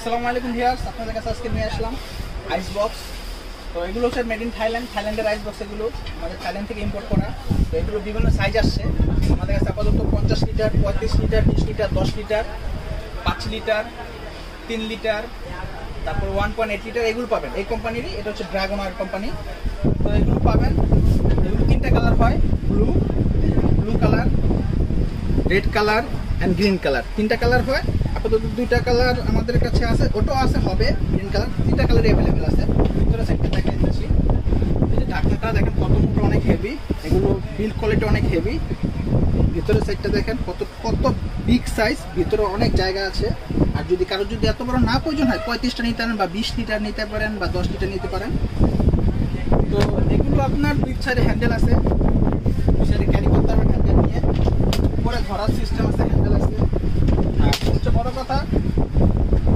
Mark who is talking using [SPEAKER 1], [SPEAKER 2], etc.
[SPEAKER 1] আসসালামু আলাইকুম ভিউয়ার্স, আপনাদের কাছে আজকে নিয়ে আসলাম আইস বক্স। তো এগুলো হচ্ছে মেড ইন থাইল্যান্ড, থাইল্যান্ডের আইস বক্স। এগুলো আমাদের থাইল্যান্ড থেকে ইম্পোর্ট করা। তো এগুলো বিভিন্ন সাইজ আসছে আমাদের কাছে আপাতত 50 litre, 35 litre, 20 litre, 10 litre, 5 litre, 3 litre, তারপর 1.8 লিটার এগুলো পাবেন। এই কোম্পানিরই, এটা হচ্ছে ড্রাগন অয়েল কোম্পানি। তো এগুলো পাবেন। এগুলো 3টা কালার হয়, blue colour, red colour and green colour. 3টা কালার হয়। আপাতত 2টা কালার আমাদের কাছে আছে, ওটাও আছে, হবে গ্রিন কালার। 3টা কালার অ্যাভেলেবেল আছে। ভিতরে সাইডটা দেখাই দিচ্ছি। এই যে ঢাকনাটা দেখেন কত মোটা, অনেক হেভি। এগুলো বিল্ড কোয়ালিটি অনেক হেভি। ভিতরে সাইডটা দেখেন কত বিগ সাইজ, ভিতরে অনেক জায়গা আছে। আর যদি কারোর যদি এত বড় না প্রয়োজন হয়, 35টা নিতে পারেন বা 20 লিটার নিতে পারেন বা 10 লিটার নিতে পারেন। তো এগুলো আপনার 2 সাইডে হ্যান্ডেল আছে, 2 সাইডে ক্যারি করতে পারবেন হ্যান্ডেল নিয়ে। উপরে ধরার সিস্টেম আছে, হ্যান্ডেল আছে। আর সবচেয়ে বড় কথা,